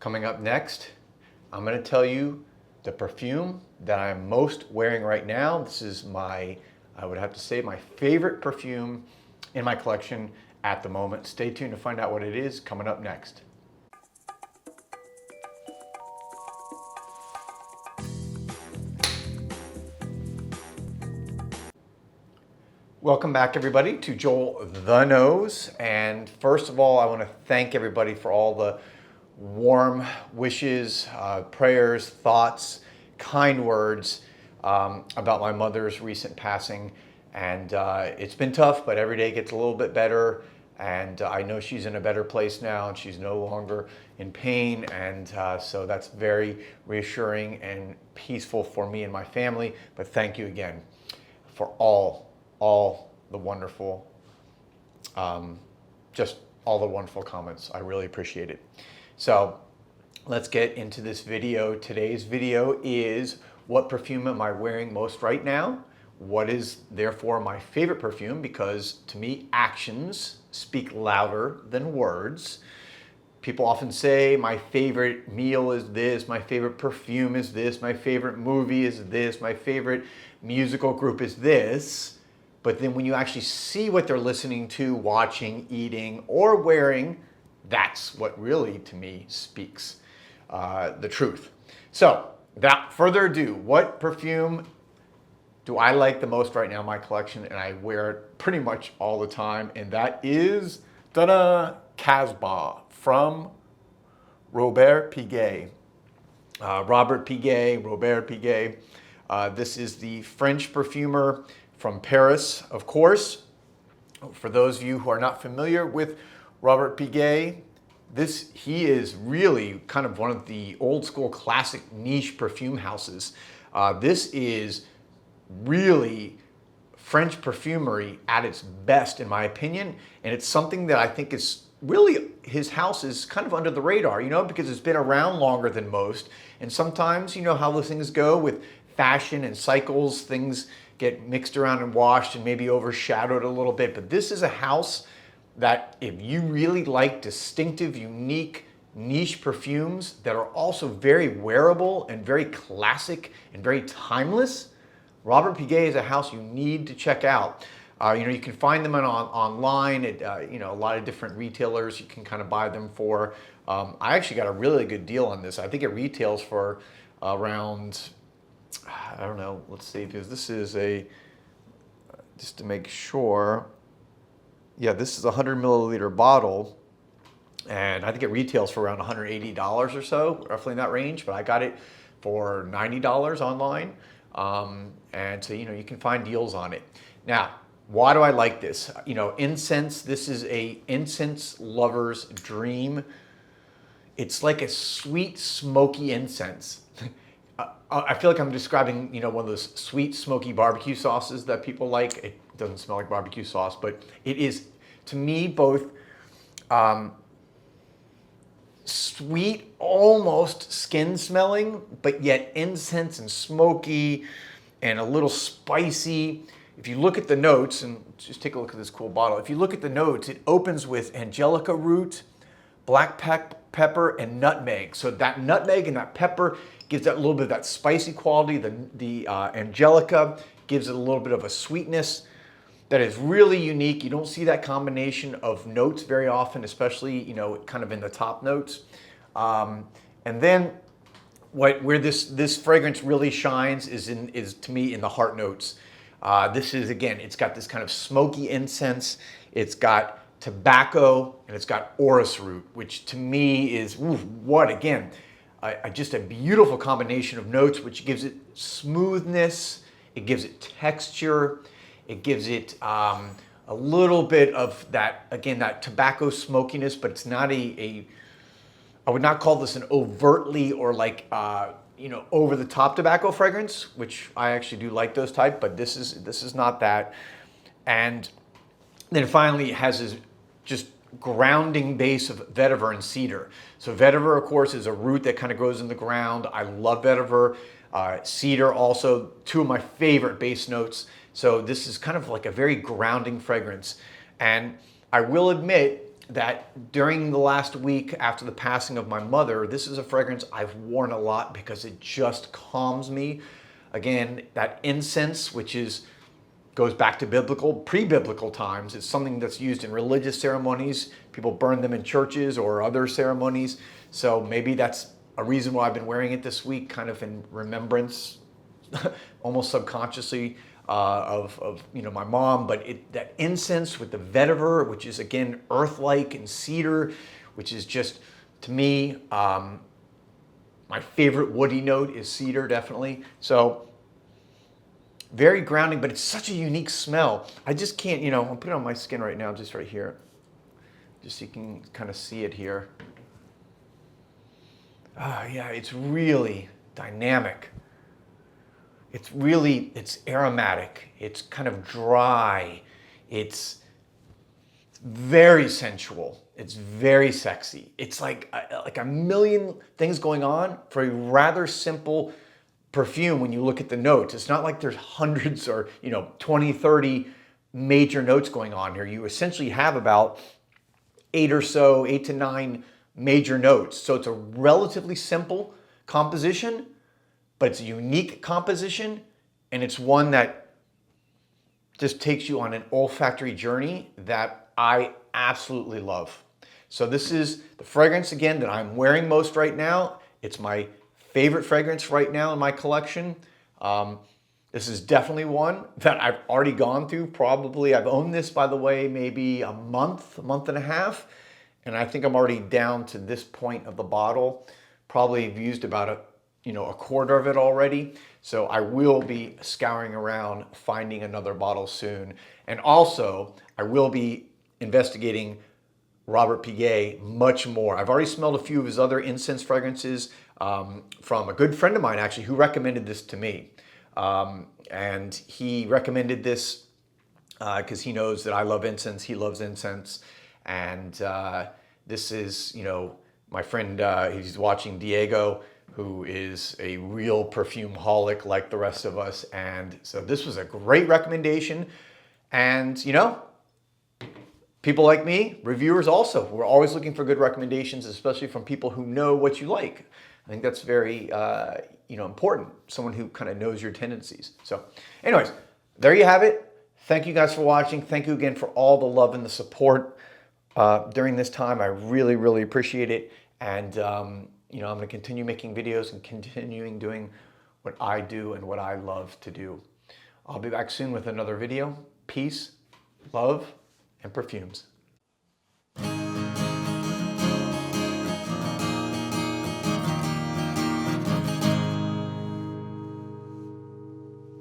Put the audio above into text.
Coming up next, I'm going to tell you the perfume that I'm most wearing right now. This is I would have to say, my favorite perfume in my collection at the moment. Stay tuned to find out what it is coming up next. Welcome back, everybody, to Joel the Nose. And first of all, I want to thank everybody for all the warm wishes, prayers, thoughts, kind words about my mother's recent passing. And it's been tough, but every day gets a little bit better. And I know she's in a better place now, and she's no longer in pain. And so that's very reassuring and peaceful for me and my family. But thank you again for all the wonderful, just all the wonderful comments. I really appreciate it. So let's get into this video. Today's video is, what perfume am I wearing most right now? What is therefore my favorite perfume? Because to me, actions speak louder than words. People often say my favorite meal is this, my favorite perfume is this, my favorite movie is this, my favorite musical group is this. But then when you actually see what they're listening to, watching, eating, or wearing, that's what really, to me, speaks the truth. So, without further ado, what perfume do I like the most right now in my collection? And I wear it pretty much all the time. And that is, ta-da, Casbah from Robert Piguet. Robert Piguet. This is the French perfumer from Paris, of course. For those of you who are not familiar with Robert Piguet, he is really kind of one of the old school classic niche perfume houses. This is really French perfumery at its best, in my opinion, and it's something that I think is really, his house is kind of under the radar, because it's been around longer than most, and sometimes, how those things go with fashion and cycles, things get mixed around and washed and maybe overshadowed a little bit. But this is a house that, if you really like distinctive, unique, niche perfumes that are also very wearable and very classic and very timeless, Robert Piguet is a house you need to check out. You can find them online at a lot of different retailers. You can kind of buy them for. I actually got a really good deal on this. I think it retails for around, I don't know, let's see, because this is just to make sure, yeah, this is a 100 milliliter bottle, and I think it retails for around $180 or so, roughly in that range, but I got it for $90 online, and so, you can find deals on it. Now, why do I like this? Incense, this is a incense lover's dream. It's like a sweet, smoky incense. I feel like I'm describing, one of those sweet, smoky barbecue sauces that people like. It doesn't smell like barbecue sauce, but it is, to me, both sweet, almost skin smelling, but yet incense and smoky and a little spicy. If you look at the notes, and just take a look at this cool bottle. If you look at the notes, it opens with angelica root, black pepper, and nutmeg. So that nutmeg and that pepper gives that little bit of that spicy quality. The angelica gives it a little bit of a sweetness that is really unique. You don't see that combination of notes very often, especially, kind of in the top notes. And then where this fragrance really shines is to me in the heart notes. This is, again, it's got this kind of smoky incense. It's got tobacco, and it's got orris root, which to me is, just a beautiful combination of notes, which gives it smoothness, it gives it texture, it gives it a little bit of that, again, that tobacco smokiness, but it's not I would not call this an overtly or like, over the top tobacco fragrance, which I actually do like those type, but this is not that. And then finally, it has this just grounding base of vetiver and cedar. So vetiver, of course, is a root that kind of grows in the ground. I love vetiver. Cedar also, two of my favorite base notes. So this is kind of like a very grounding fragrance. And I will admit, that during the last week after the passing of my mother, this is a fragrance I've worn a lot because it just calms me. Again, that incense, which goes back to pre-biblical times. It's something that's used in religious ceremonies. People burn them in churches or other ceremonies. So maybe that's a reason why I've been wearing it this week, kind of in remembrance, almost subconsciously, of my mom. But that incense with the vetiver, which is again earth-like, and cedar, which is just, to me, my favorite woody note is cedar, definitely. So very grounding, but it's such a unique smell. I just can't, I'll put it on my skin right now, just right here. Just so you can kind of see it here. Yeah, it's really dynamic. It's aromatic. It's kind of dry. It's very sensual. It's very sexy. It's like a million things going on for a rather simple perfume when you look at the notes. It's not like there's hundreds or 20, 30 major notes going on here. You essentially have about 8 to 9 major notes. So it's a relatively simple composition, but it's a unique composition, and it's one that just takes you on an olfactory journey that I absolutely love. So this is the fragrance, again, that I'm wearing most right now. It's my favorite fragrance right now in my collection. This is definitely one that I've already gone through. Probably, I've owned this, by the way, maybe a month and a half. And I think I'm already down to this point of the bottle. Probably have used about a quarter of it already. So I will be scouring around, finding another bottle soon. And also, I will be investigating Robert Piguet much more. I've already smelled a few of his other incense fragrances from a good friend of mine, actually, who recommended this to me. And he recommended this because he knows that I love incense. He loves incense. And this is, my friend, he's watching, Diego, who is a real perfume holic like the rest of us. And so this was a great recommendation. And, people like me, reviewers also, we're always looking for good recommendations, especially from people who know what you like. I think that's very, important. Someone who kind of knows your tendencies. So anyways, there you have it. Thank you guys for watching. Thank you again for all the love and the support during this time. I really, really appreciate it. And, I'm going to continue making videos and continuing doing what I do and what I love to do. I'll be back soon with another video. Peace, love, and perfumes.